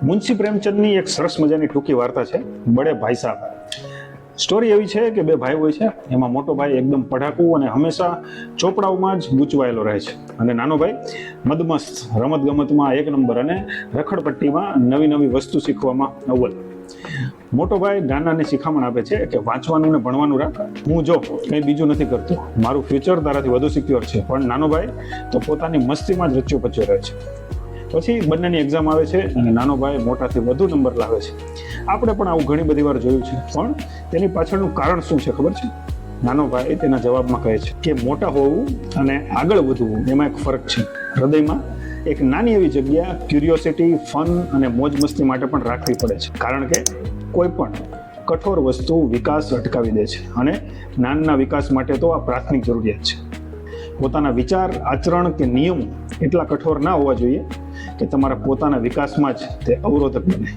મુનશી પ્રેમચંદની એક સરસ મજાની ટૂંકી વાર્તા છે બડે ભાઈ સાહેબ. સ્ટોરી એવી છે કે બે ભાઈ હોય છે, એમાં મોટો ભાઈ એકદમ પઢાકુ અને હંમેશા ચોપડાઓમાં જ ગૂંચવાયેલો રહે છે, અને નાનો ભાઈ મદમસ્ત, રમત ગમતમાં એક નંબર અને રખડપટ્ટીમાં નવી નવી વસ્તુ શીખવામાં અવ્વલ. મોટો ભાઈ નાનાને શિખામણ આપે છે કે વાંચવાનું ને ભણવાનું રાખ, હું જો કંઈ બીજું નથી કરતો, મારું ફ્યુચર તારાથી વધુ સિક્યોર છે. પણ નાનો ભાઈ તો પોતાની મસ્તીમાં જ રચ્યો પચ્યો રહે છે. પછી બંનેની એક્ઝામ આવે છે અને નાનો ભાઈ મોટાથી વધુ નંબર લાવે છે. આપણે પણ આવું ઘણી બધી વાર જોયું છે, પણ તેની પાછળનું કારણ શું છે ખબર છે? નાનો ભાઈ તેના જવાબમાં કહે છે કે મોટા હોવું અને આગળ વધવું એમાં એક ફરક છે. હૃદયમાં એક નાની એવી જગ્યા ક્યુરિયોસિટી, ફન અને મોજ મસ્તી માટે પણ રાખવી પડે છે, કારણ કે કોઈ પણ કઠોર વસ્તુ વિકાસ અટકાવી દે છે, અને જ્ઞાનના વિકાસ માટે તો આ પ્રાથમિક જરૂરિયાત છે. પોતાના વિચાર, આચરણ કે નિયમો એટલા કઠોર ના હોવા જોઈએ કે તમારા પોતાના વિકાસમાં જ તે અવરોધક બને.